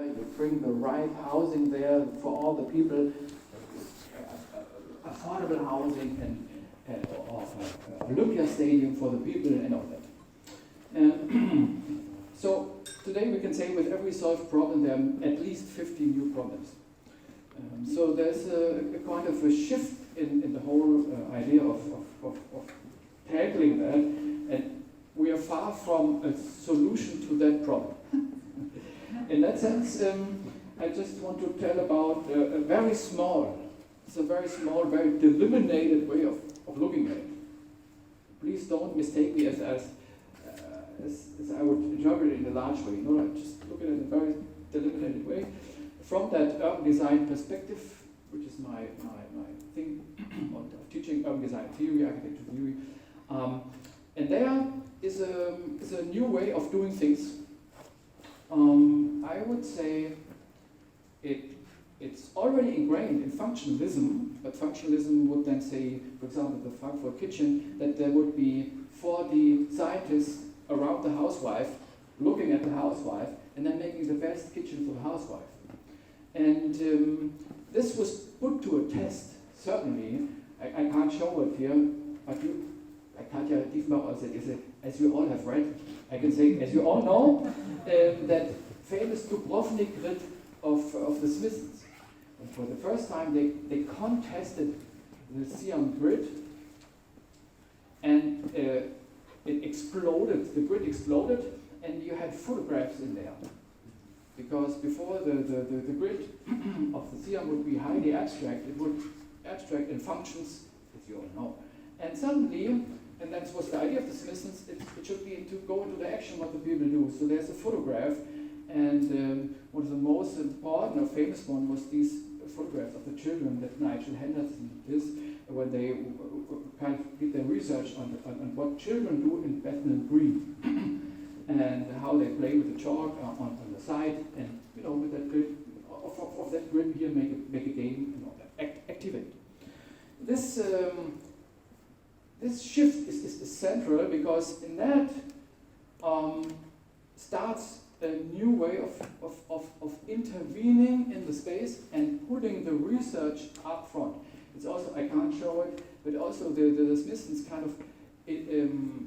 You bring the right housing there for all the people, affordable housing and Olympia Stadium for the people and all that. So today we can say with every solved problem there are at least 50 new problems. So there's a kind of a shift in the whole idea of tackling that, and we are far from a solution to that problem. In that sense, I just want to tell about a very small, very delimited way of looking at it. Please don't mistake me as I would interpret it in a large way. No, I just look at it in a very delimited way. From that urban design perspective, which is my thing of teaching urban design theory, architecture theory, and there is a new way of doing things. I would say it's already ingrained in functionalism, but functionalism would then say, for example, the Frankfurt kitchen, that there would be 40 scientists around the housewife, looking at the housewife, and then making the best kitchen for the housewife. And this was put to a test, certainly. I can't show it here, but Katja Diefenbach said, as you all have read, I can say, as you all know, that famous Dubrovnik grid of the Smithsons. And for the first time, they contested the Siam grid, and it exploded, the grid exploded, and you had photographs in there. Because before the grid of the Siam would be highly abstract, it would abstract in functions, as you all know. And suddenly, and that was the idea of the Smithsons, it should be to go into the action what the people do. So there's a photograph, and one of the most important or famous one was these photographs of the children that Nigel Henderson did, when they kind of did their research on what children do in Bethnal Green, and how they play with the chalk on the side, and with that grid, of that grid here make a game and all that, activate. This shift is central, because in that starts a new way of intervening in the space and putting the research up front. It's also, I can't show it, but also the Smithsons kind of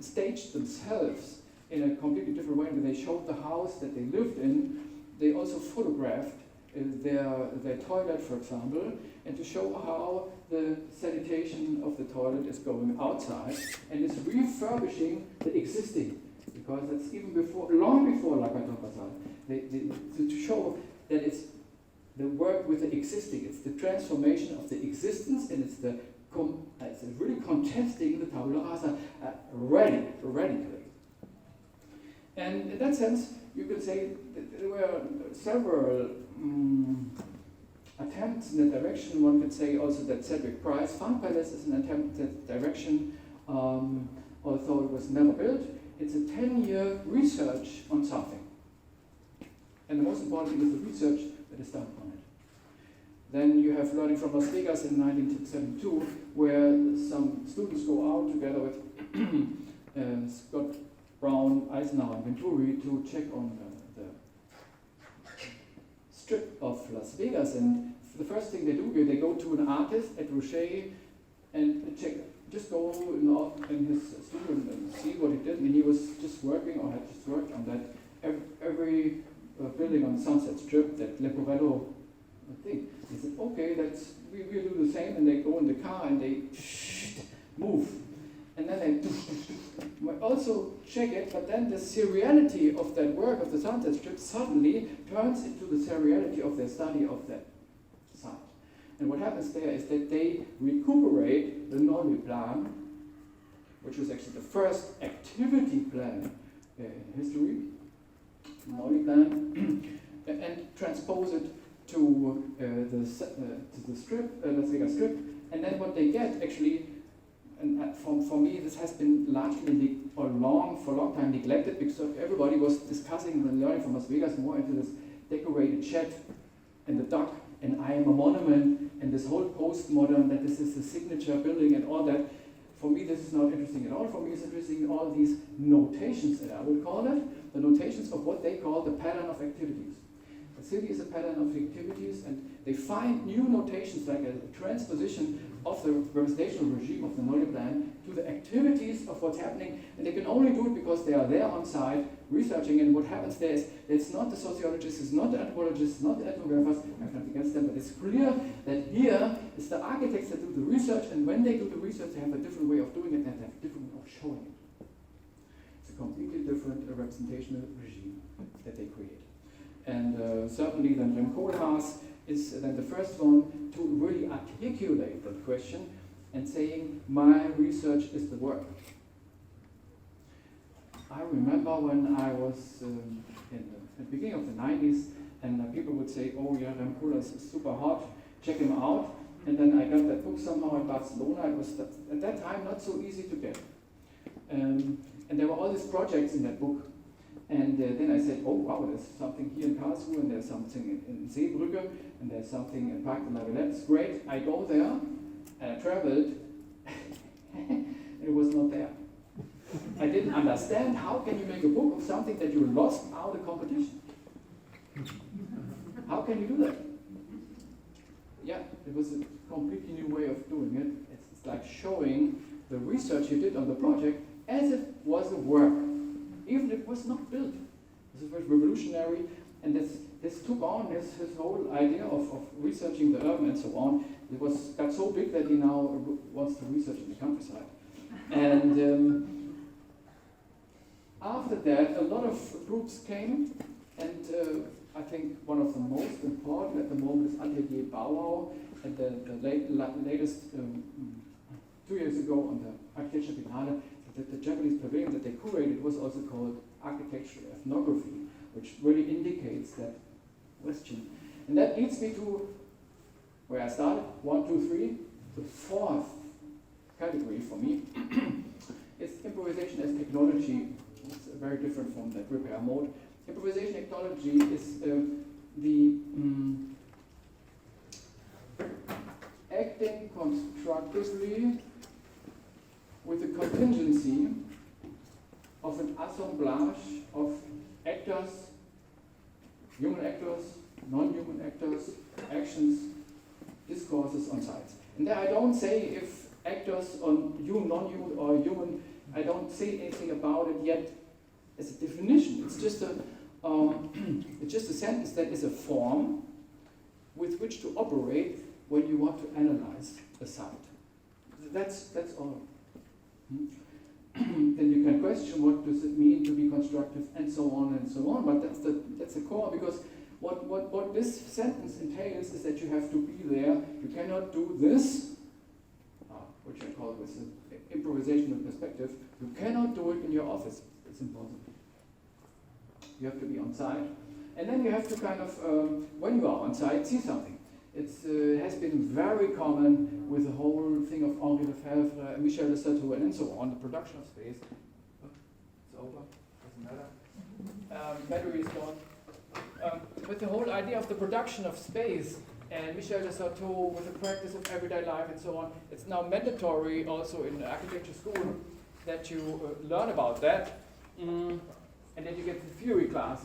staged themselves in a completely different way. When they showed the house that they lived in, they also photographed their toilet, for example, and to show how the sanitation of the toilet is going outside and is refurbishing the existing, because that's even before, long before La Carton Passade, to show that it's the work with the existing, it's the transformation of the existence, and it's really contesting the tabula rasa radically. And in that sense, you could say that there were several attempts in that direction. One could say also that Cedric Price Fun Palace is an attempt in that direction, although it was never built. It's a 10-year research on something. And the most important thing is the research that is done on it. Then you have Learning from Las Vegas in 1972, where some students go out together with Scott Brown, Eisenhower, and Venturi to check on the strip of Las Vegas. And the first thing they do, they go to an artist at Rocher and check, just go in his studio and see what he did. And he was just working, or had just worked on that every building on the Sunset Strip, that Leporello thing. He said, okay, we'll do the same. And they go in the car and they move. And then they also check it, but then the seriality of that work of the Sunset Strip suddenly turns into the seriality of their study of that site. And what happens there is that they recuperate the Nolli plan, which was actually the first activity plan in history, Nolli plan, and transpose it to the strip, Las Vegas Strip. And then what they get actually, and for me, this has been largely for a long time neglected, because everybody was discussing and learning from Las Vegas more into this decorated shed and the duck and I am a monument and this whole postmodern, that this is the signature building and all that. For me, this is not interesting at all. For me, it's interesting in all these notations that I would call it, the notations of what they call the pattern of activities. city is a pattern of activities, and they find new notations like a transposition of the representational regime of the knowledge plan to the activities of what's happening, and they can only do it because they are there on site researching. And what happens there is it's not the sociologists, it's not the anthropologists, not the ethnographers, I have nothing against them, but it's clear that here it's the architects that do the research, and when they do the research they have a different way of doing it and they have a different way of showing it. It's a completely different representational regime that they create. And certainly then Rem Koolhaas is then the first one to really articulate that question and saying, my research is the work. I remember when I was in the beginning of the 90s, and people would say, oh yeah, Rem Koolhaas is super hot, check him out. And then I got that book somehow in Barcelona. It was at that time not so easy to get. And there were all these projects in that book. And then I said, oh wow, there's something here in Karlsruhe, and there's something in Seebrücke, and there's something in Parc de la Villette. It's great. I go there, and I traveled, and it was not there. I didn't understand how can you make a book of something that you lost out of competition. How can you do that? Yeah, it was a completely new way of doing it. It's like showing the research you did on the project as if it was a work, even if it was not built. This was revolutionary, and this took on his whole idea of researching the urban and so on. It got so big that he now wants to research in the countryside. And after that, a lot of groups came, and I think one of the most important at the moment is Atelier Bauau, and the latest 2 years ago on the Architecture Biennale, the Japanese pavilion that they curated was also called architectural ethnography, which really indicates that question. And that leads me to where I started, 1, 2, 3, the fourth category for me. It's improvisation as technology. It's very different from that repair mode. Improvisation technology is the acting constructively with the contingency of an assemblage of actors, human actors, non-human actors, actions, discourses on sites. And there I don't say if actors on human, non-human, or human, I don't say anything about it yet as a definition. It's just a sentence that is a form with which to operate when you want to analyze a site. That's all. Then you can question what does it mean to be constructive and so on, but that's the core, because what this sentence entails is that you have to be there. You cannot do this, which I call this improvisational perspective. You cannot do it in your office. It's impossible. You have to be on site, and then you have to kind of, when you are on site, see something. It has been very common with the whole thing of Henri Lefebvre, Michel de Certeau, and so on, the production of space. Oh, it's over, doesn't matter. Battery is gone. With the whole idea of the production of space, and Michel de Certeau with the practice of everyday life and so on, it's now mandatory also in architecture school that you learn about that, and then you get the theory class.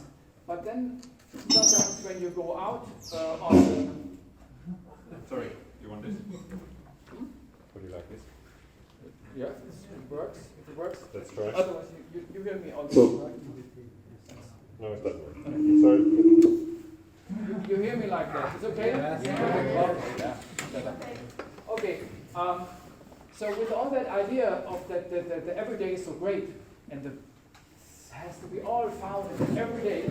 But then sometimes when you go out on the... Sorry, you want this? Would you like this? Yeah, it works. If it works. Let's try. Otherwise, you hear me also, right? No, it doesn't work. Sorry. You hear me like that? It's okay? Yes. Okay. So with all that idea of that the everyday is so great, and the has to be all found in the everyday.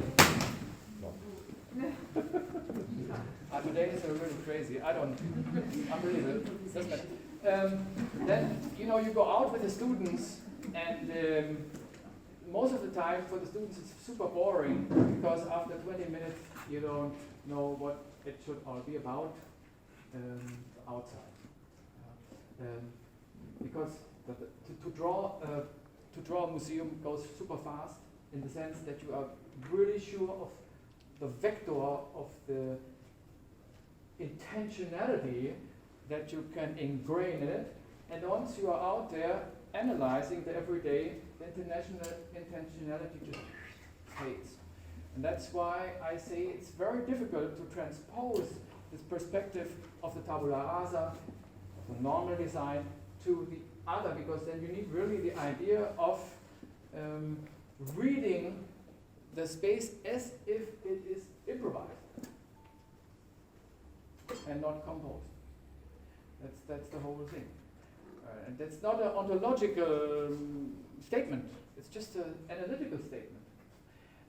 Today is really crazy. Unbelievable. Doesn't matter. Then you go out with the students, and most of the time for the students it's super boring, because after 20 minutes you don't know what it should all be about outside. Because to draw a museum goes super fast, in the sense that you are really sure of the vector of the intentionality that you can ingrain in it, and once you are out there analyzing the everyday, the intentionality just fades. And that's why I say it's very difficult to transpose this perspective of the tabula rasa, of the normal design, to the other, because then you need really the idea of reading the space as if it is improvised and not composed. That's the whole thing. And that's not an ontological statement, it's just an analytical statement.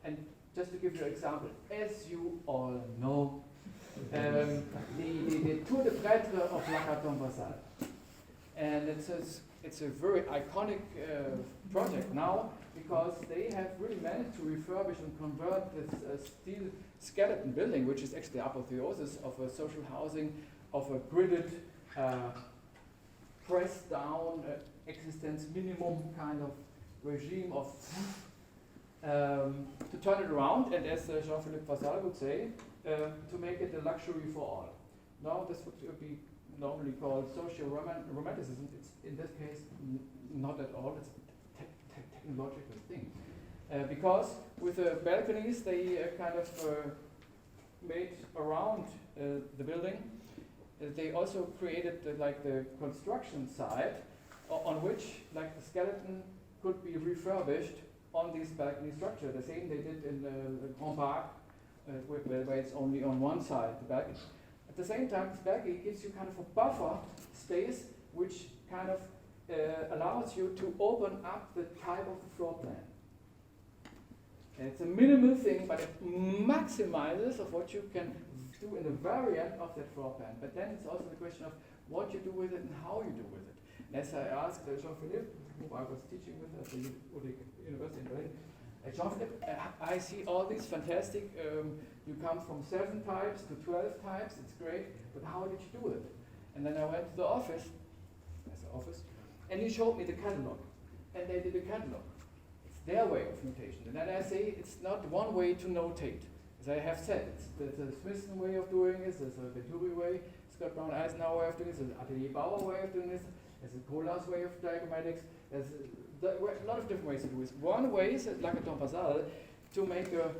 And just to give you an example, as you all know, the Tour de Prêtre of Lacaton-Vassal. And it's a very iconic project now, because they have really managed to refurbish and convert this steel skeleton building, which is actually the apotheosis of a social housing, of a gridded, pressed down existence minimum kind of regime of to turn it around, and as Jean-Philippe Vassal would say, to make it a luxury for all. Now this would be normally called social romanticism. It's in this case not at all. It's a technological thing, because with the balconies they kind of made around the building. They also created like the construction site on which like the skeleton could be refurbished on this balcony structure. The same they did in the Grand Park, where it's only on one side, the balcony. At the same time, this balcony gives you kind of a buffer space which kind of allows you to open up the type of the floor plan. And it's a minimal thing, but it maximizes of what you can do in the variant of that floor plan. But then it's also the question of what you do with it and how you do with it. And as I asked Jean-Philippe, who I was teaching with at the University in Berlin, Jean-Philippe, I see all these fantastic, you come from 7 types to 12 types, it's great, but how did you do it? And then I went to the office, and he showed me the catalog. And they did a catalog. It's their way of notation. And then I say, it's not one way to notate. As I have said, there's a Smithson way of doing this, there's a Venturi way, Scott Brown Eisenhower way of doing this, there's an Atelier Bauer way of doing this, there's a Colas way of diagrammatics, there's a lot of different ways to do this. One way is like a Lacaton-Vassal to make a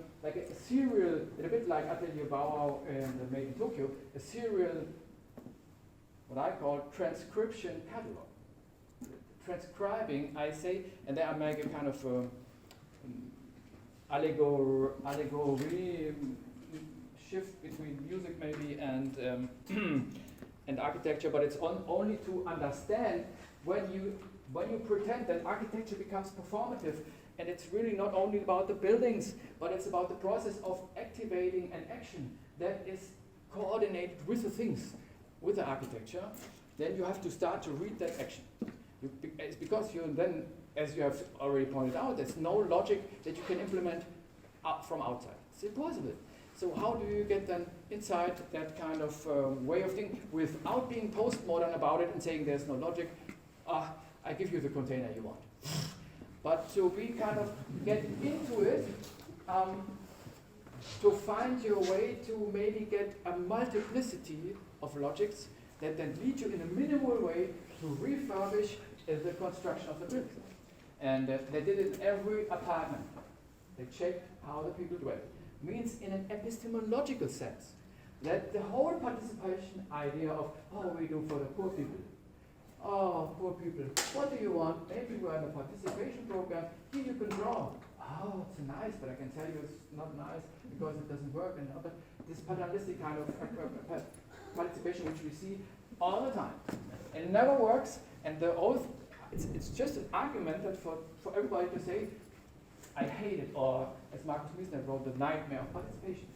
serial, a bit like Atelier Bauer and made in Tokyo, a serial, what I call transcription catalog. Transcribing, I say, and then I make a kind of allegory shift between music maybe and and architecture, but it's only to understand when you pretend that architecture becomes performative, and it's really not only about the buildings, but it's about the process of activating an action that is coordinated with the things, with the architecture. Then you have to start to read that action. It's because you then, as you have already pointed out, there's no logic that you can implement from outside. It's impossible. So how do you get then inside that kind of way of thinking without being postmodern about it and saying there's no logic? I give you the container you want. But to be kind of get into it, to find your way to maybe get a multiplicity of logics that then lead you in a minimal way to refurbish the construction of the building. And they did it in every apartment. They checked how the people dwell. Means in an epistemological sense that the whole participation idea of, we do for the poor people. Oh, poor people, what do you want? Maybe we're in a participation program. Here you can draw. Oh, it's nice, but I can tell you it's not nice because it doesn't work. And but this paternalistic kind of participation which we see all the time. And it never works, and the oath, it's just an argument that for everybody to say, I hate it, or as Marcus Wiesner wrote, the nightmare of participation.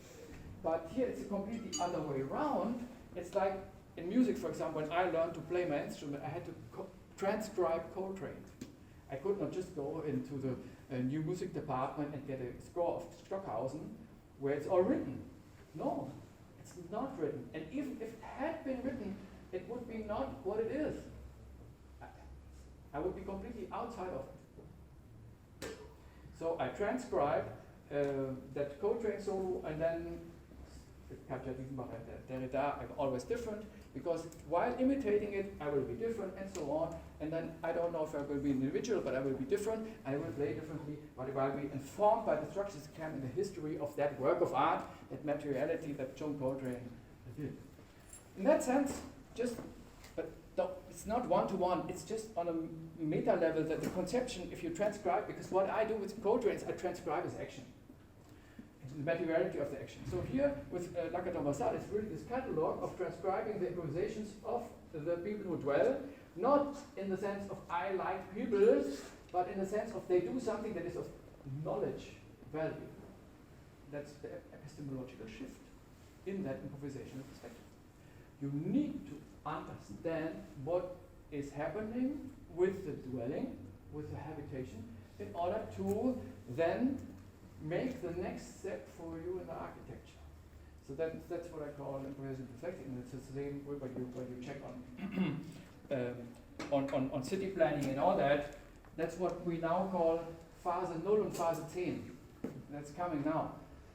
But here it's a completely other way around. It's like in music, for example, when I learned to play my instrument, I had to transcribe Coltrane. I could not just go into the new music department and get a score of Stockhausen where it's all written. No, it's not written. And even if it had been written, it would be not what it is. I would be completely outside of it. So I transcribed that Coltrane solo, and then the Derrida are always different. Because while imitating it, I will be different and so on. And then I don't know if I will be an individual, but I will be different. I will play differently, but I will be informed by the structures that come in the history of that work of art, that materiality that John Coltrane did. In that sense, it's not one-to-one, it's just on a meta level that the conception, if you transcribe, because what I do with Coltrane is I transcribe his action, the materiality of the action. So here with Lakaton Basal, it's really this catalogue of transcribing the improvisations of the people who dwell, not in the sense of I like people, but in the sense of they do something that is of knowledge value. That's the epistemological shift in that improvisational perspective. You need to understand what is happening with the dwelling, with the habitation, in order to then make the next step for you in the architecture. So that's what I call improvisation perspective, and it's the same way when you check on city planning and all that. That's what we now call Phase 0 and Phase 10. That's coming now.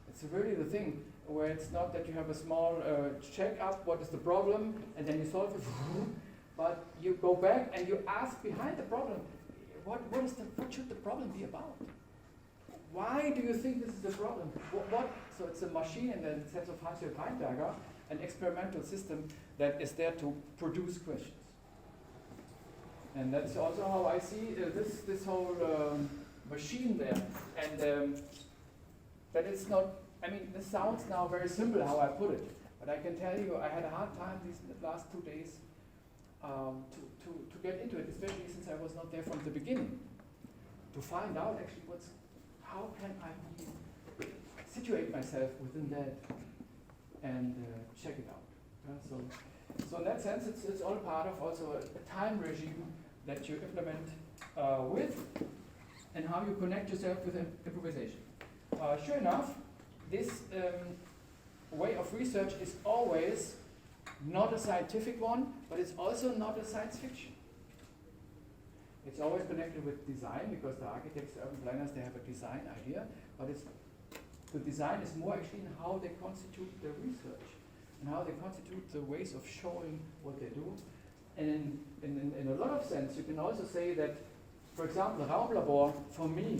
It's really the thing where it's not that you have a small check up what is the problem and then you solve it, but you go back and you ask behind the problem, what should the problem be about? Why do you think this is the problem? So it's a machine in the sense of Hans-Jörg Heinberger, an experimental system that is there to produce questions. And that's also how I see this whole machine there. And that it's not, I mean, this sounds now very simple how I put it, but I can tell you I had a hard time these last 2 days to get into it, especially since I was not there from the beginning, to find out actually how can I situate myself within that and check it out. So in that sense, it's all part of also a time regime that you implement with, and how you connect yourself with improvisation. Sure enough, this way of research is always not a scientific one, but it's also not a science fiction. It's always connected with design, because the architects, the urban planners, they have a design idea, but the design is more actually in how they constitute the research and how they constitute the ways of showing what they do. And in a lot of sense, you can also say that, for example, Raumlabor, for me,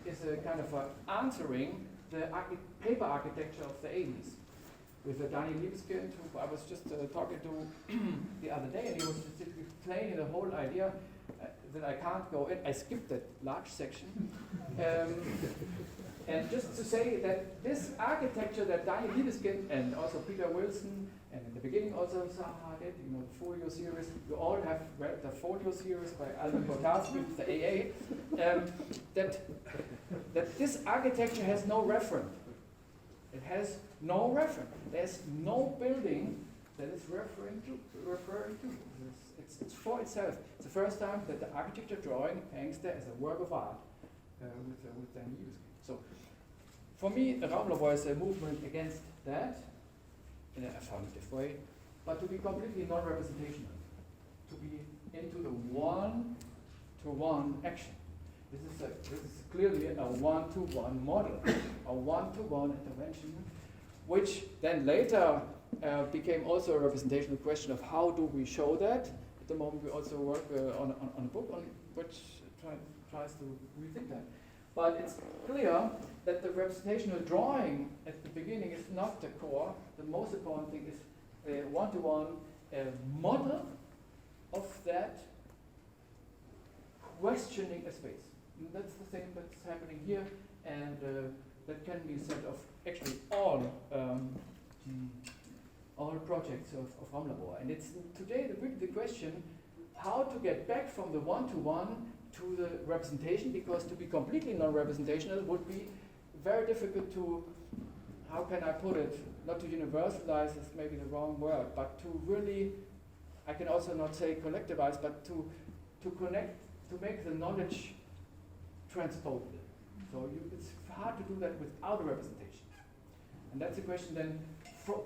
is a kind of answering the paper architecture of the 80s. With Daniel Liebeskind, who I was just talking to the other day, and he was explaining the whole idea that I can't go in. I skipped that large section. And just to say that this architecture that Daniel Liebeskind and also Peter Wilson, and in the beginning also Zaha did, the Folio series, you all have read the Folio series by Albert Kotarski, the AA, that this architecture has no referent. It has no referent. There's no building that is referring to. It's for itself. It's the first time that the architecture drawing hangs there as a work of art with Daniel Liebeskind. So, for me, Raumlabor is a movement against that in an affirmative way, but to be completely non-representational, to be into the one-to-one action. This is clearly a one-to-one model, a one-to-one intervention, which then later became also a representational question of how do we show that. At the moment we also work on a book on which tries to rethink that. But it's clear that the representational drawing at the beginning is not the core. The most important thing is a one-to-one model of that questioning a space. And that's the thing that's happening here, and that can be said of actually all projects of Raumlabor. And it's today the question how to get back from the one-to-one to the representation, because to be completely non-representational would be very difficult to, how can I put it, not to universalize is maybe the wrong word, but to really, I can also not say collectivize, but to connect, to make the knowledge transposable. So it's hard to do that without a representation. And that's a question then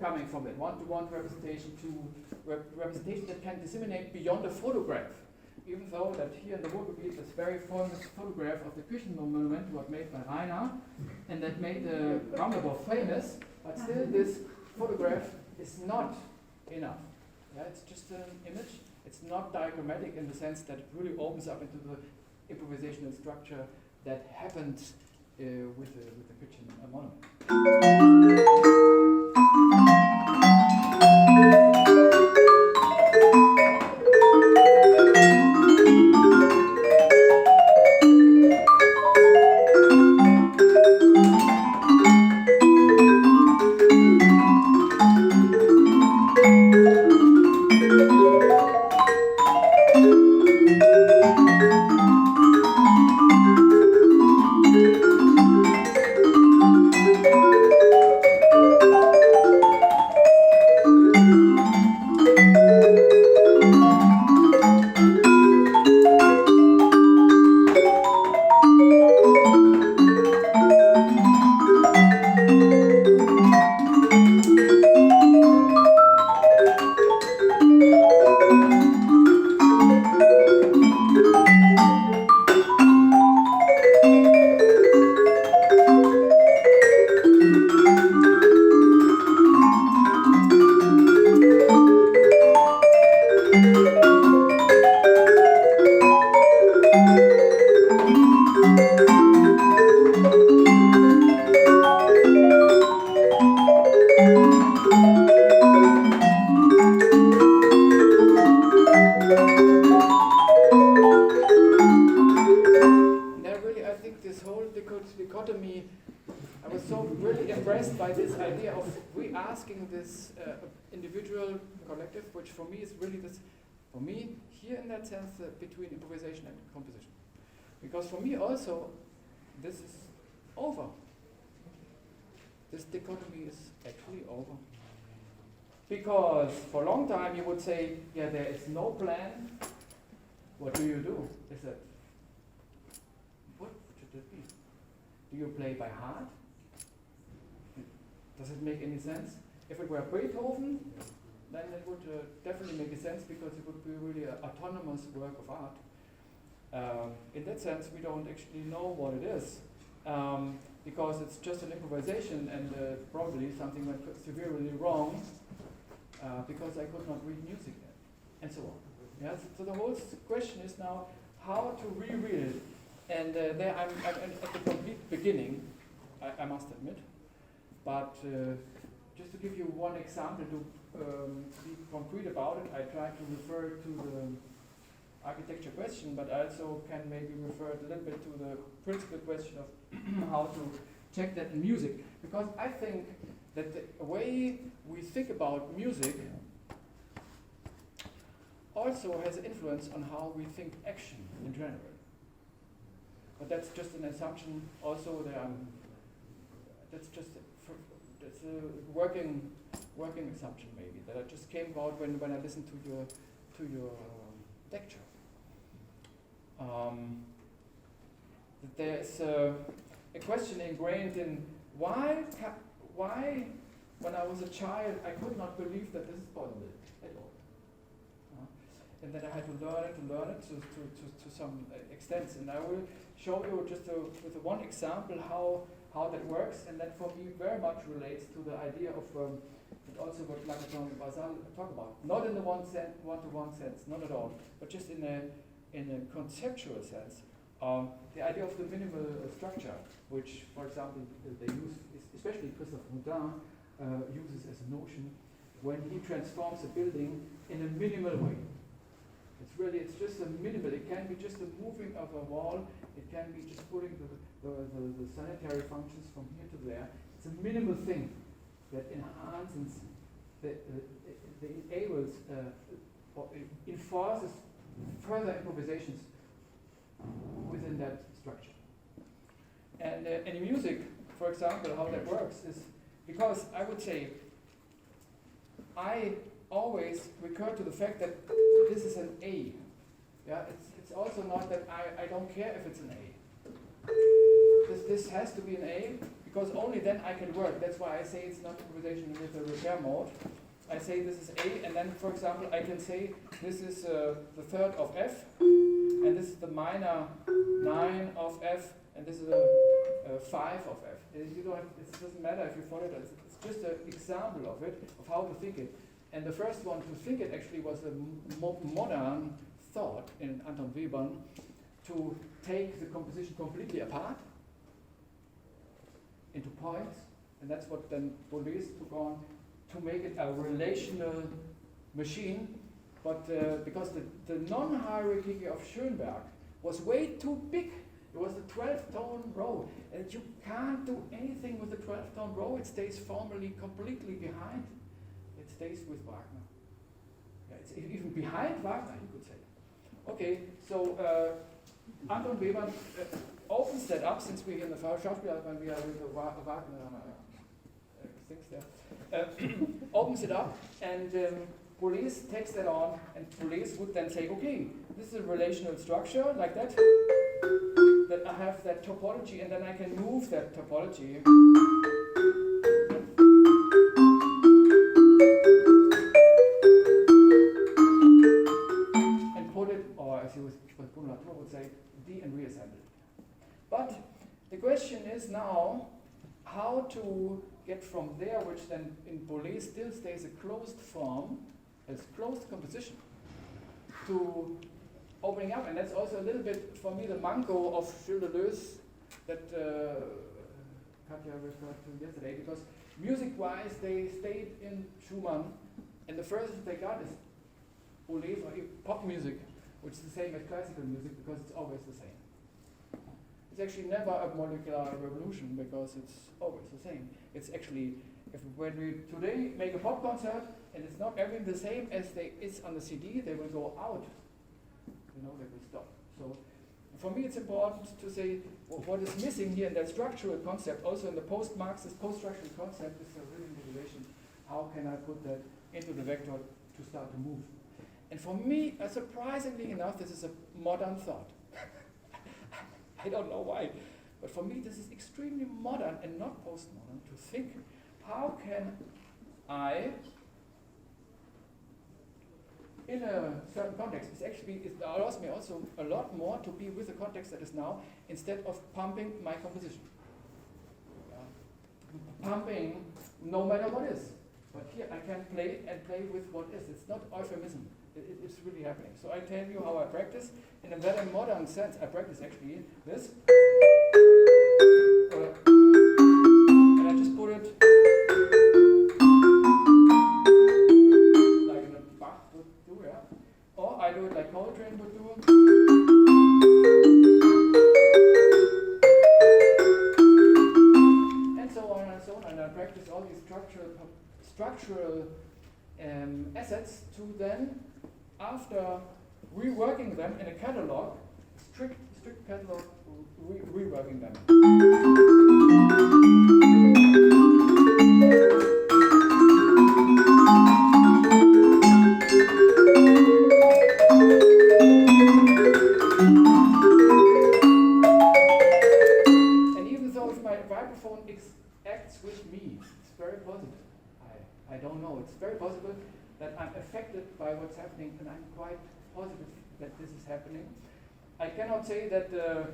coming from that one-to-one representation to representation that can disseminate beyond a photograph. Even though that here in the Ruhrgebiet, this very famous photograph of the Küchen monument was made by Einer, and that made the Raumlabor famous, but still this photograph is not enough. Yeah, it's just an image. It's not diagrammatic in the sense that it really opens up into the improvisational structure that happened with the kitchen monument. This individual collective, which for me is really this, for me, here in that sense, between improvisation and composition. Because for me also, this is over. This dichotomy is actually over. Because for a long time you would say, yeah, there is no plan. What do you do? Is that, what should it be? Do you play by heart? Does it make any sense? If it were Beethoven, then it would definitely make a sense because it would be really an autonomous work of art. In that sense, we don't actually know what it is because it's just an improvisation and probably something went severely wrong because I could not read music yet, and so on. Yeah, so the whole question is now how to reread it. And there I'm at the complete beginning, I must admit. But just to give you one example to be concrete about it, I try to refer to the architecture question, but I also can maybe refer a little bit to the principal question of how to check that in music. Because I think that the way we think about music also has an influence on how we think action in general. But that's just an assumption also that that's just it's a working assumption maybe that I just came about when I listened to your lecture. That there's a question ingrained in why when I was a child I could not believe that this is possible at all. And then I had to learn it to some extent. And I will show you just with one example how that works, and that for me very much relates to the idea of and also what Lacan and Basel talk about. Not in the one-to-one sense, not at all, but just in a conceptual sense. The idea of the minimal structure, which, for example, they use, especially Christopher Dell uses as a notion when he transforms a building in a minimal way. It's just a minimal. It can be just a moving of a wall. It can be just putting the sanitary functions from here to there. It's a minimal thing that enhances, that enables, or enforces further improvisations within that structure. And in music, for example, how that works is because I would say I always recur to the fact that this is an A. Yeah, it's also not that I don't care if it's an A. This has to be an A because only then I can work. That's why I say it's not improvisation with a repair mode. I say this is A, and then, for example, I can say this is the third of F, and this is the minor 9 of F, and this is a 5 of F. You don't have, it doesn't matter if you follow it. It's just an example of it, of how to think it. And the first one to think it actually was a modern thought in Anton Webern to take the composition completely apart into points, and that's what then Boulez took on to make it a relational machine. But because the non-hierarchy of Schönberg was way too big, it was the 12-tone row, and you can't do anything with the 12-tone row. It stays formally completely behind. It stays with Wagner. Yeah, it's even behind Wagner, you could say. Okay, so Anton Webern opens that up, since we're in the Schauspiel, when we are with the Wagner things there, opens it up, and Boulez takes that on, and Boulez would then say, okay, this is a relational structure like that I have that topology, and then I can move that topology and put it, or as what Bruno Latour would say, and reassemble it. But the question is now how to get from there, which then in Boulez still stays a closed form, as closed composition, to opening up. And that's also a little bit, for me, the manco of Gilles Deleuze that Katja referred to yesterday, because music-wise they stayed in Schumann, and the furthest they got is Boulez or pop music, which is the same as classical music because it's always the same. It's actually never a molecular revolution because it's always the same. It's actually, when we today make a pop concert and it's not everything the same as is on the CD, they will go out. They will stop. So for me it's important to say what is missing here in that structural concept, also in the post-Marxist, post-structural concept, is a real motivation. How can I put that into the vector to start to move? And for me, surprisingly enough, this is a modern thought. I don't know why, but for me this is extremely modern and not postmodern to think, how can I, in a certain context, it allows me also a lot more to be with the context that is now, instead of pumping my composition. Pumping no matter what is. But here I can play with what is. It's not euphemism. It's really happening. So I tell you how I practice in a very modern sense. I practice actually this. And I just put it like in a Bach would do, yeah. Or I do it like Coltrane would do. And so on and so on. And I practice all these structural assets to then, after reworking them in a catalog, strict catalog, reworking them. And even though if my vibraphone acts with me, it's very positive. I don't know, it's very possible that I'm affected by what's happening, and I'm quite positive that this is happening. I cannot say that the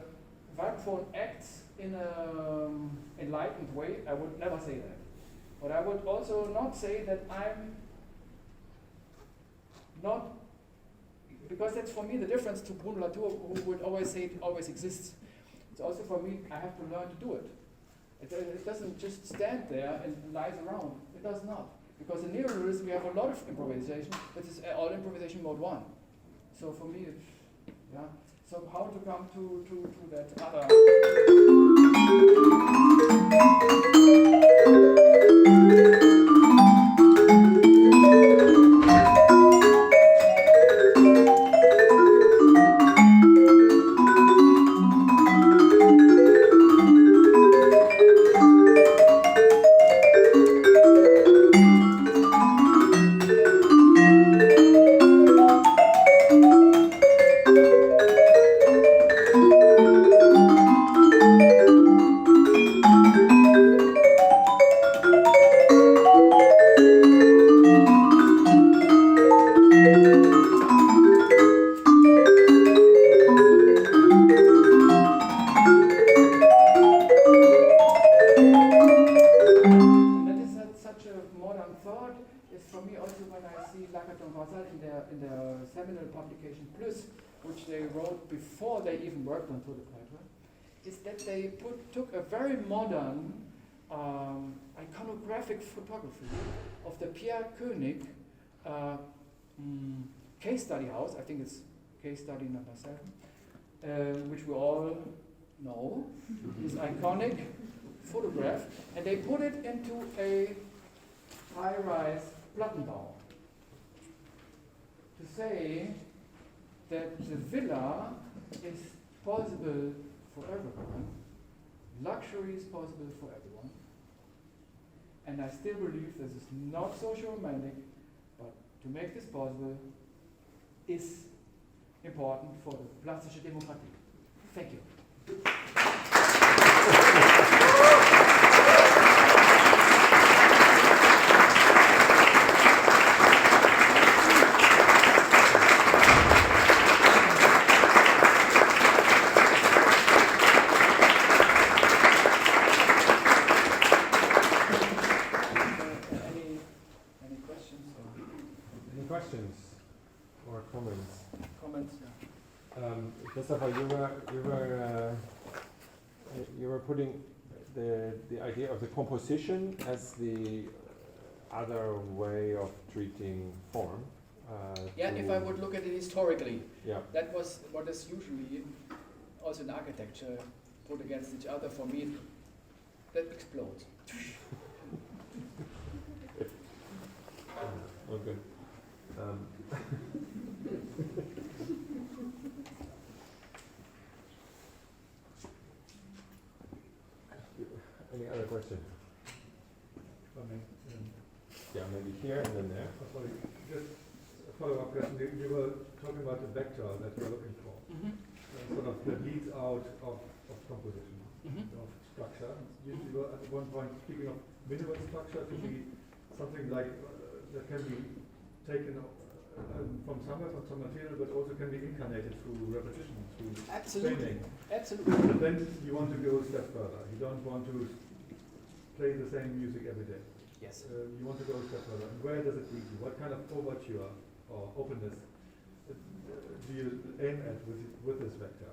vibraphone acts in an enlightened way. I would never say that. But I would also not say that I'm not, because that's for me the difference to Bruno Latour, who would always say it always exists. It's also for me, I have to learn to do it. It doesn't just stand there and lies around. It does not. Because in neorealism we have a lot of improvisation, but it's all improvisation mode 1. So for me, yeah. So how to come to that other? seminal publication, plus which they wrote before they even worked on Tour de Prêtre, is that they took a very modern iconographic photography of the Pierre Koenig case study house. I think it's case study number 7, which we all know, this iconic photograph, and they put it into a high-rise Plattenbau to say that the villa is possible for everyone, luxury is possible for everyone, and I still believe this is not social romantic, but to make this possible is important for the Plastische Demokratie. Thank you. Christopher, you were putting the idea of the composition as the other way of treating form. Yeah, if I would look at it historically, yeah, that was what is usually also in architecture put against each other. For me, that explodes. Okay. Any other question? Yeah, maybe here and then there. Oh, sorry, just a follow-up question. You were talking about the vector that we're looking for, sort of that leads out of composition, of structure. You were at one point speaking of minimal structure to be something like that can be taken from somewhere, from some material, but also can be incarnated through repetition, through training. Absolutely. But then you want to go a step further. You don't want to play the same music every day. Yes. You want to go a step further. And where does it lead you? What kind of overture or openness do you aim at with this vector?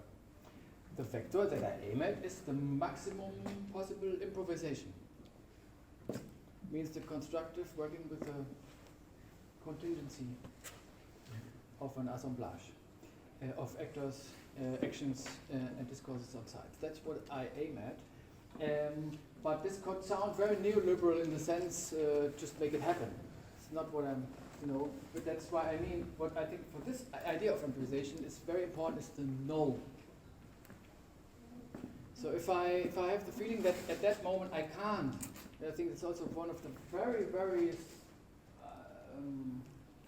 The vector that I aim at is the maximum possible improvisation. Means the constructive working with the contingency of an assemblage of actors, actions, and discourses on sides. That's what I aim at. But this could sound very neoliberal in the sense, just make it happen. It's not what I'm, but that's why I mean, what I think for this idea of improvisation is very important is the know. So if I have the feeling that at that moment I can't, I think it's also one of the very, very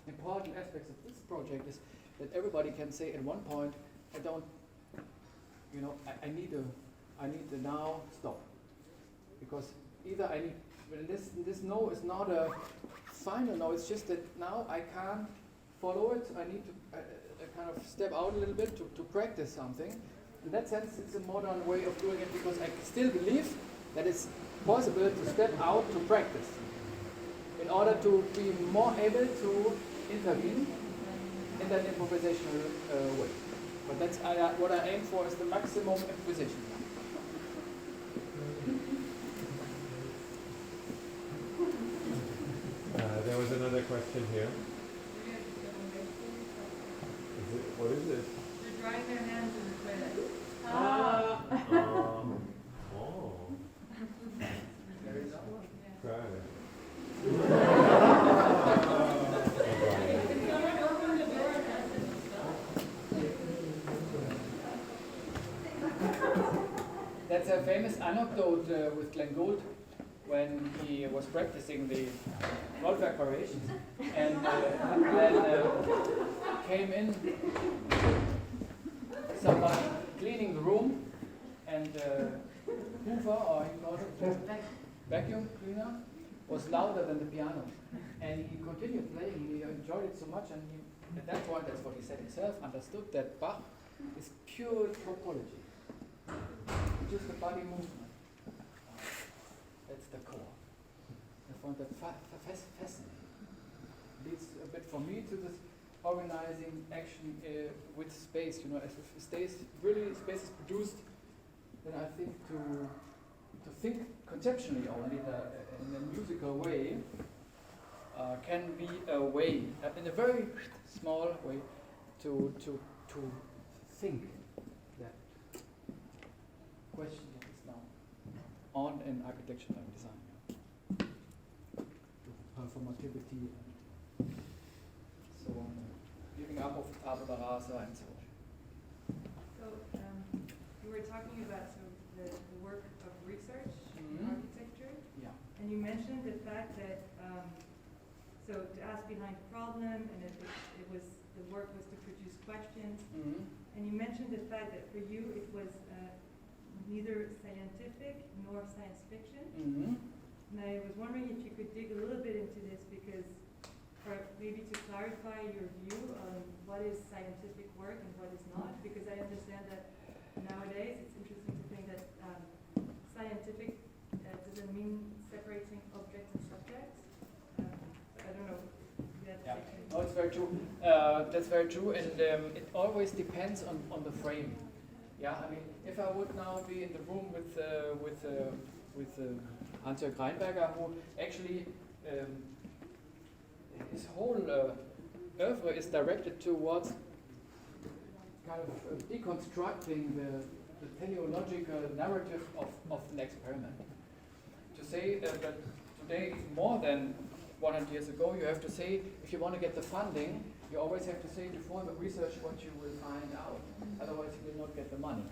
important aspects of this project is that everybody can say at one point, I don't, I need to now stop. Because either I need, this no is not a final no, it's just that now I can't follow it, I need to kind of step out a little bit to practice something. In that sense, it's a modern way of doing it because I still believe that it's possible to step out to practice in order to be more able to intervene in that improvisational way. But that's what I aim for is the maximum improvisation. There was another question here. What is this? They're drying their hands in the toilet. There is that one. Try it. That's a famous anecdote with Glenn Gould when he was practicing the Vortrag variations and then came in somebody cleaning the room and Hoover, or he called it vacuum cleaner, was louder than the piano. And he continued playing, he enjoyed it so much, and he, at that point, that's what he said himself, understood that Bach is pure topology. Just the body movement. That's the core. I found that fascinating. Leads a bit for me to this organizing action with space. You know, if space is produced, then I think to think conceptually only in a musical way can be a way, in a very small way, to think that question that is now on in architecture and design. Performativity and so on, giving up of tabula rasa and so on. So you were talking about the work of research in architecture, and you mentioned the fact that so to ask behind the problem, and it was the work was to produce questions, and you mentioned the fact that for you it was neither scientific nor science fiction. And I was wondering if you could dig a little bit into this, because maybe to clarify your view on what is scientific work and what is not, because I understand that nowadays it's interesting to think that scientific doesn't mean separating object and subject. I don't know. No, it's very true. That's very true, and it always depends on the frame. Yeah, I mean, if I would now be in the room with Hans-Jörg Reinberger, who actually his whole oeuvre is directed towards kind of deconstructing the teleological narrative of an experiment. To say that today, more than 100 years ago, you have to say, if you want to get the funding, you always have to say to form a research what you will find out. Otherwise, you will not get the money.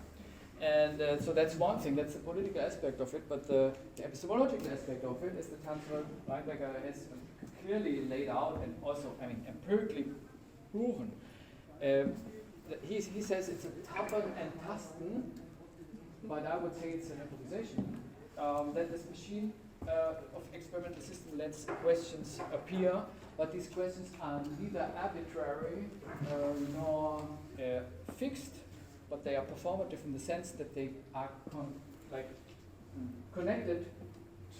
And so that's one thing, that's the political aspect of it, but the epistemological aspect of it is that Hans-Jörg Reinberger has clearly laid out and also, I mean, empirically proven. He says it's a tappen and tasten, but I would say it's an improvisation. That this machine of experimental system lets questions appear, but these questions are neither arbitrary nor fixed, but they are performative in the sense that they are connected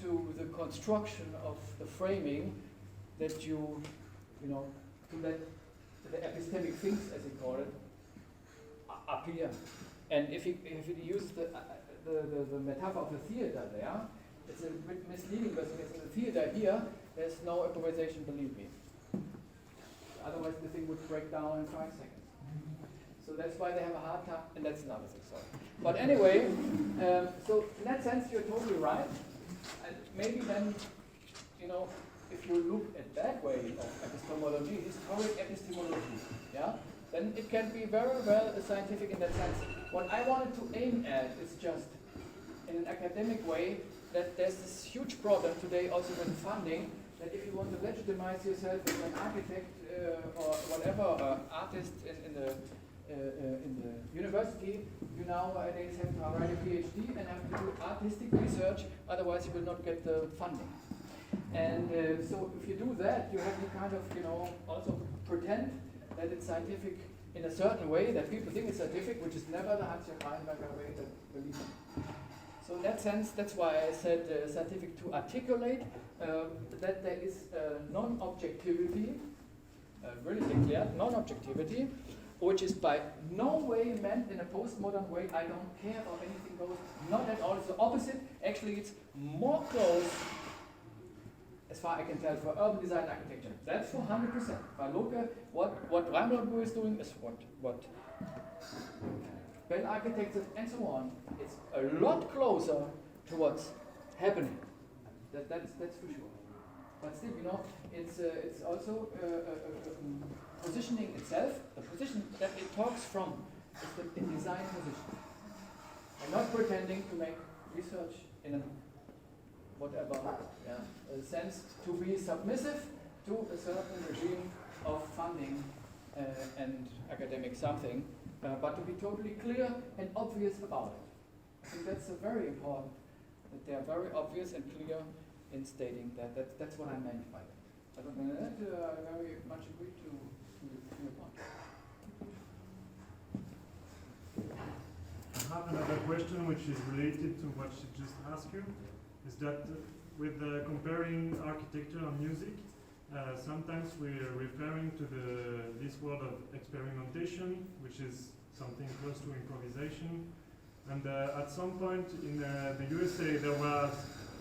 to the construction of the framing that you know, to let the epistemic things, as he called it, appear. And if he uses the metaphor of the theater there, it's a bit misleading because in the theater here, there's no improvisation, believe me. Otherwise the thing would break down in 5 seconds. So that's why they have a hard time, and that's another thing, sorry. But anyway, so in that sense you're totally right. And maybe then, you know, if you look at that way of epistemology, historic epistemology, yeah, then it can be very well scientific in that sense. What I wanted to aim at is just, in an academic way, that there's this huge problem today also with funding, that if you want to legitimize yourself as an architect or whatever artist in the university, you nowadays have to write a PhD and have to do artistic research, otherwise you will not get the funding. And so if you do that, you have to kind of, you know, also pretend that it's scientific in a certain way, that people think it's scientific, which is never the Hans-Jörg Reinberger way to believe in. So in that sense, that's why I said scientific to articulate that there is non-objectivity, really declared non-objectivity, which is by no way meant in a postmodern way, I don't care or anything goes, not at all, it's the opposite. Actually, it's more close, as far I can tell, for urban design architecture. That's for 100%. If I look at what Reinberger is doing, is what Bell architects and so on, it's a lot closer to what's happening. That's for sure. But still, you know, it's also positioning itself. The position that it talks from is the design position. I'm not pretending to make research in a whatever sense to be submissive to a certain regime of funding and academic something, but to be totally clear and obvious about it. I think that's very important, that they are very obvious and clear in stating that. That's what I meant by that. Other than that, I very much agree to your point. I have another question which is related to what she just asked you, is that with comparing architecture and music, sometimes we're referring to this word of experimentation, which is something close to improvisation. And at some point in the USA, there was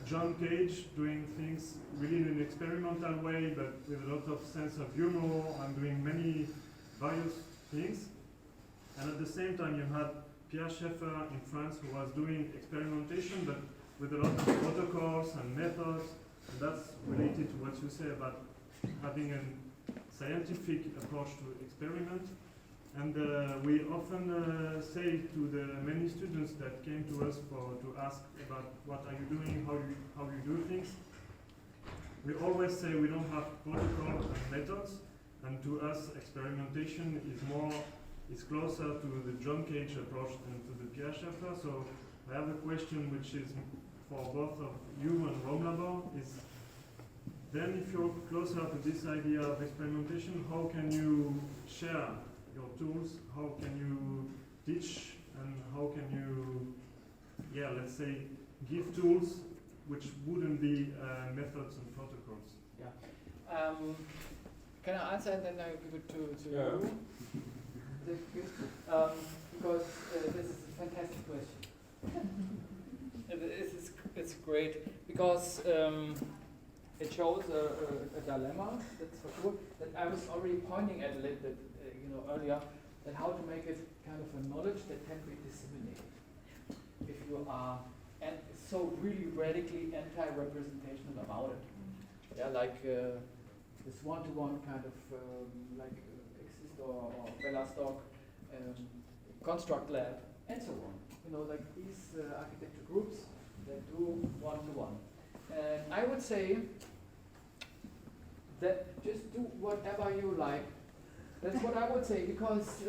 John Cage doing things really in an experimental way, but with a lot of sense of humor and doing many various things. And at the same time, you had Pierre Schaeffer in France, who was doing experimentation, but with a lot of protocols and methods. And that's related to what you say about having a scientific approach to experiment. And we often say to the many students that came to us to ask about what are you doing, how you do things, we always say we don't have protocols and methods, and to us experimentation is closer to the John Cage approach than to the Pierre Schaeffer. So I have a question which is for both of you and Romlabo, is then if you're closer to this idea of experimentation, how can you share your tools? How can you teach? And how can you, let's say, give tools which wouldn't be methods and protocols? Yeah. Can I answer and then I give it to you? Is that good? Because this is a fantastic question. It's great because it shows a dilemma, that's for sure, that I was already pointing at a little bit earlier, that how to make it kind of a knowledge that can be disseminated. If you are so really radically anti-representational about it. Yeah, like this one-to-one kind of like Exist or Bellastock construct lab and so on. Like these architecture groups that do one-to-one. And I would say that just do whatever you like. That's what I would say, because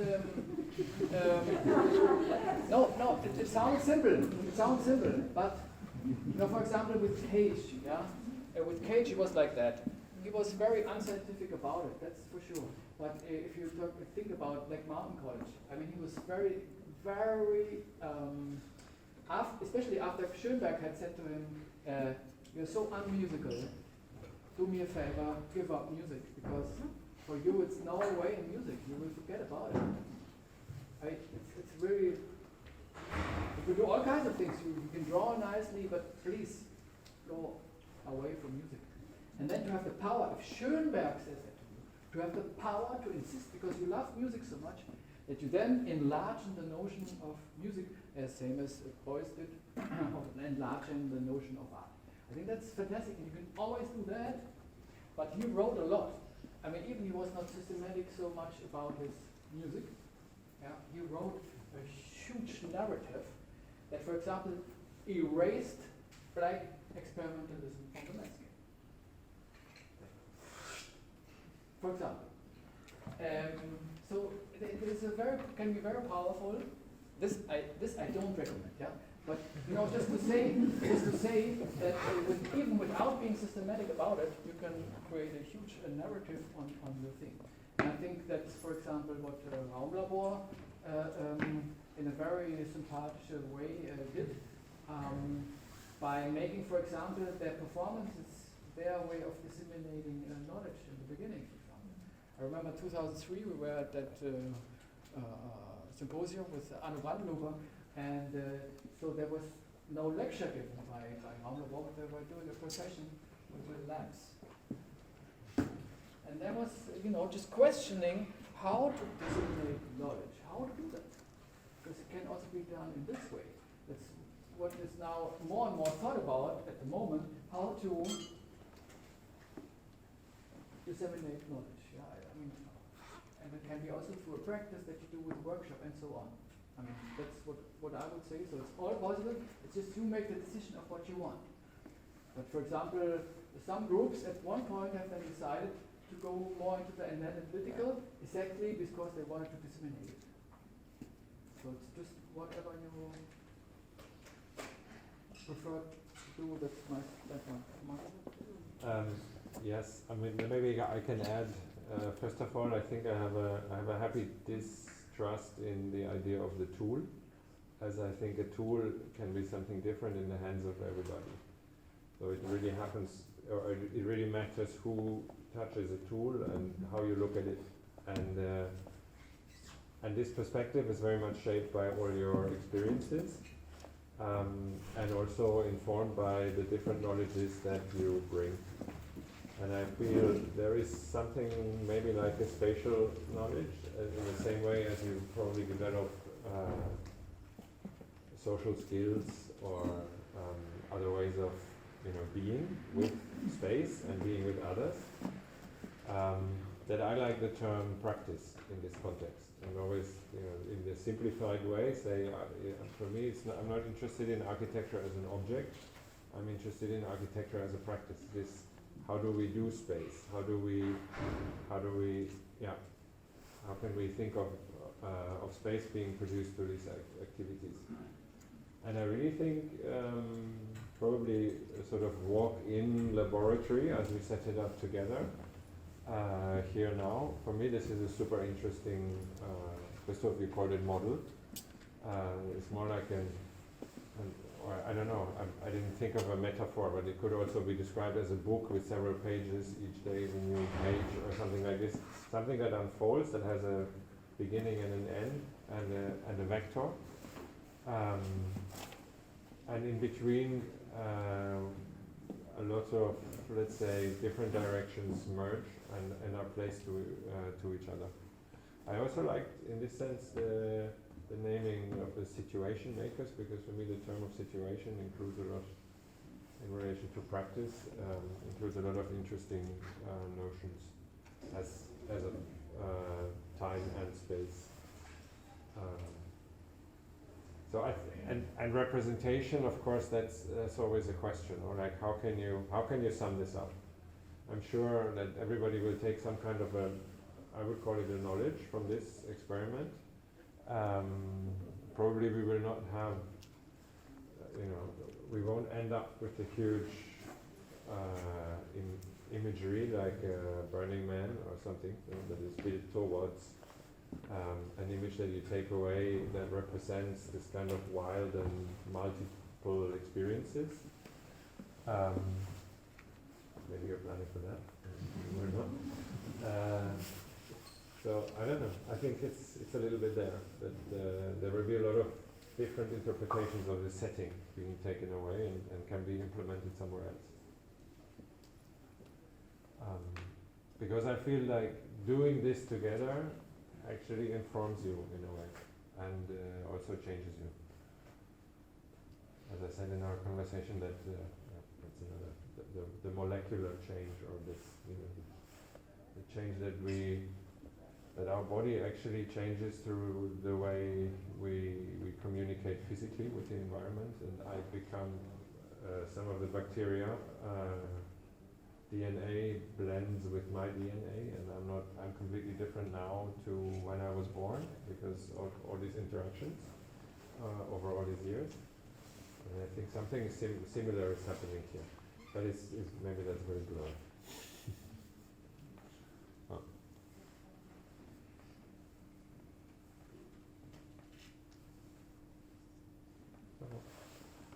it sounds simple. It sounds simple, but for example, with Cage, with Cage, he was like that. He was very unscientific about it. That's for sure. But if you think about like Mountain College, I mean, he was very, very, especially after Schönberg had said to him, "You're so unmusical. Do me a favor, give up music, because for you it's no way in music. You will forget about it." It's really, you can do all kinds of things. You can draw nicely, but please go away from music. And then to have the power, if Schönberg says that to you, to have the power to insist, because you love music so much, that you then enlarge the notion of music, as same as Beuys did, of enlarging the notion of art. I think that's fantastic, and you can always do that. But he wrote a lot. I mean, even he was not systematic so much about his music. Yeah, he wrote a huge narrative that, for example, erased black experimentalism from the landscape. For example. So it is can be very powerful. This I don't recommend, yeah. But just to say that even without being systematic about it, you can create a huge narrative on your thing. And I think that's, for example, what Raumlabor in a very sympathetic way did by making, for example, their performances their way of disseminating knowledge in the beginning. I remember 2003 we were at that symposium with Anne Brandluber, and so there was no lecture given by Raumlabor, but they were doing a procession with lamps. And there was, just questioning how to disseminate knowledge, how to do that. Because it can also be done in this way. That's what is now more and more thought about at the moment, how to disseminate knowledge. Yeah, I mean, and it can be also through a practice that you do with workshop and so on. I mean, that's what I would say. So it's all possible. It's just you make the decision of what you want. But for example, some groups at one point have then decided to go more into the analytical, exactly because they wanted to disseminate it. So it's just whatever you prefer to do. That's my Yes, I mean, maybe I can add. First of all, I think I have a happy distrust in the idea of the tool, as I think a tool can be something different in the hands of everybody. So it really happens. or it really matters who touches a tool and how you look at it. And this perspective is very much shaped by all your experiences, and also informed by the different knowledges that you bring. And I feel there is something maybe like a spatial knowledge, in the same way as you probably develop social skills or other ways of being with space and being with others. That I like the term practice in this context. And always, in the simplified way, say, for me, I'm not interested in architecture as an object. I'm interested in architecture as a practice. How do we do space? How can we think of space being produced through these activities? And I really think probably a sort of walk-in laboratory as we set it up together here now. For me, this is a super interesting, Christoph, you called it model. It's more like or I don't know, I didn't think of a metaphor, but it could also be described as a book with several pages. Each day is a new page or something like this. Something that unfolds, that has a beginning and an end, and a vector. And in between, a lot of, let's say, different directions merge and are placed to each other. I also liked, in this sense, the naming of the situation makers, because for me the term of situation includes a lot, in relation to practice, includes a lot of interesting notions as a time and space. So and representation, of course, that's always a question. Or like, how can you sum this up? I'm sure that everybody will take some kind of I would call it a knowledge from this experiment. Probably we will not have, we won't end up with a huge imagery like a Burning Man or something that is built towards an image that you take away that represents this kind of wild and multiple experiences. Maybe you're planning for that, or not. So I don't know. I think it's a little bit there, but there will be a lot of different interpretations of the setting being taken away and can be implemented somewhere else. Because I feel like doing this together actually informs you in a way, and also changes you. As I said in our conversation, that that's another, the molecular change, or this, the change that our body actually changes through the way we communicate physically with the environment, and I become some of the bacteria. DNA blends with my DNA, and I'm completely different now to when I was born, because of all these interactions over all these years. And I think something similar is happening here, but it's maybe that's very blurred.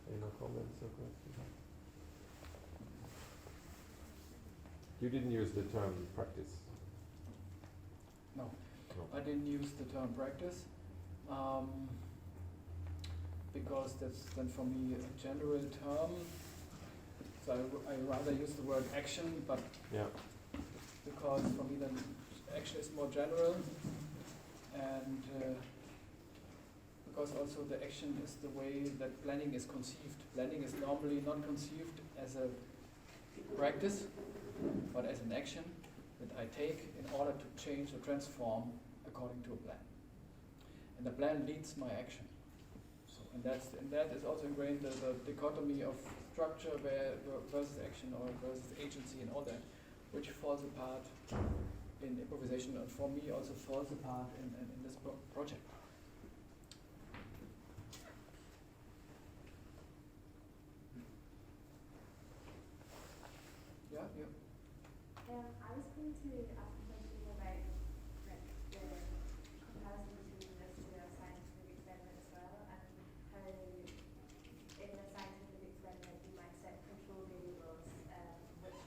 Any more comments or questions? You didn't use the term practice. No, I didn't use the term practice because that's then for me a general term. So I rather use the word action, but because for me then action is more general, and because also the action is the way that planning is conceived. Planning is normally not conceived as a practice, but as an action that I take in order to change or transform according to a plan. And the plan leads my action. So, and that is also ingrained the dichotomy of structure versus action, or versus agency, and all that, which falls apart in improvisation, and for me also falls apart in this project. Yeah. I was going to ask a question about like the comparison between this to a scientific experiment as well, and how in a scientific experiment you might set control variables which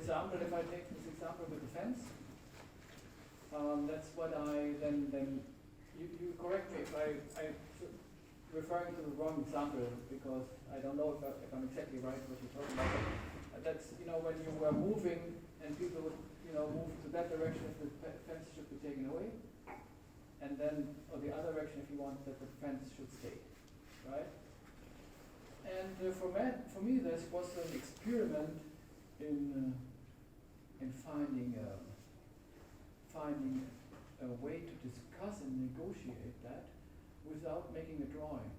example, if I take this example with the fence, that's what I then you correct me if I'm referring to the wrong example, because I don't know if I'm exactly right what you're talking about. But that's when you were moving and people would move to that direction if the fence should be taken away, and then or the other direction if you want that the fence should stay, right? And for me, this was an experiment in finding a way to discuss and negotiate that without making a drawing.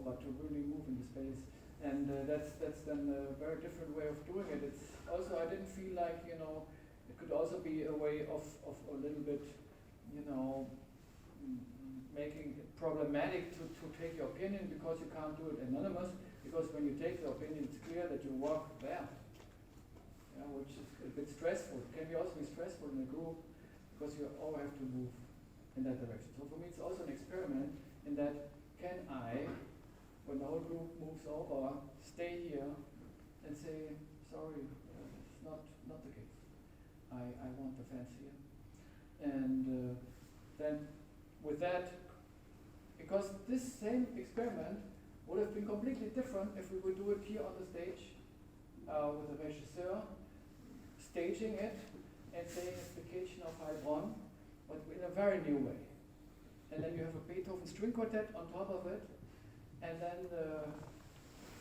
But to really move into space, and that's then a very different way of doing it. It's also I didn't feel like it could also be a way of a little bit making it problematic to take your opinion because you can't do it anonymous. Because when you take the opinion, it's clear that you walk there, which is a bit stressful. It can also be stressful in a group because you all have to move in that direction. So for me, it's also an experiment in that can I, when the whole group moves over, stay here and say, sorry, it's not the case. I want the fence here. And then with that, because this same experiment would have been completely different if we would do it here on the stage with the regisseur staging it and saying it's the kitchen of Heilbronn, but in a very new way. And then you have a Beethoven string quartet on top of it, and then the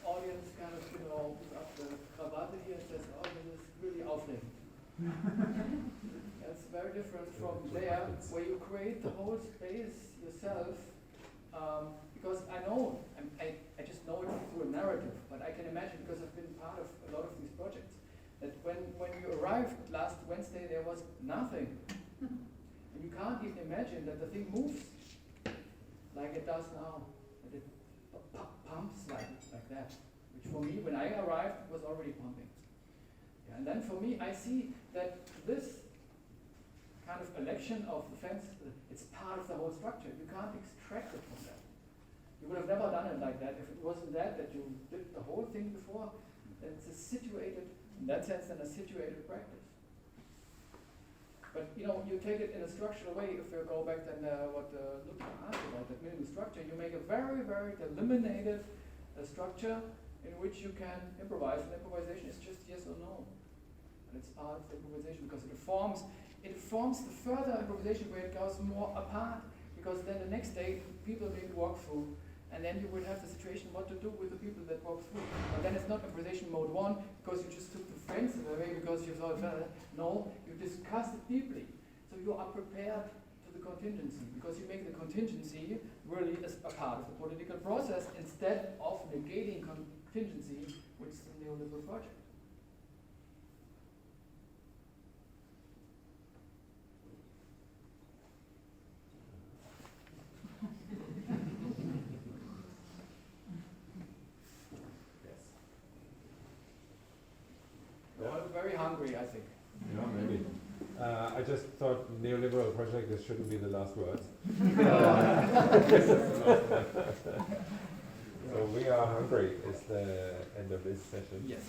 audience kind of opens up the Krawatte here and says, oh, this is really aufregend. That's very different from there, where you create the whole space yourself, because I know, I just know it through a narrative, but I can imagine, because I've been part of a lot of these projects, that when you arrived last Wednesday, there was nothing. And you can't even imagine that the thing moves like it does now, that it pumps like that, which for me, when I arrived, was already pumping. Yeah, and then for me, I see that this kind of election of the fence, it's part of the whole structure. You can't extract it from that. You would have never done it like that if it wasn't that you did the whole thing before. And it's a situated, in that sense, then a situated practice. But you take it in a structural way. If you go back then what Luca asked about, that minimum structure, you make a very, very delimited structure in which you can improvise. And improvisation is just yes or no. And it's part of the improvisation because it forms the further improvisation where it goes more apart. Because then the next day people maybe walk through, and then you will have the situation what to do with the people that walk through. But then it's not improvisation mode 1 because you just took the fence away because you thought, no, you discuss it deeply. So you are prepared to the contingency because you make the contingency really as a part of the political process instead of negating contingency, which is the neoliberal project. Very hungry, I think. Yeah, maybe. I just thought neoliberal project, this shouldn't be the last word. So we are hungry is the end of this session. Yes.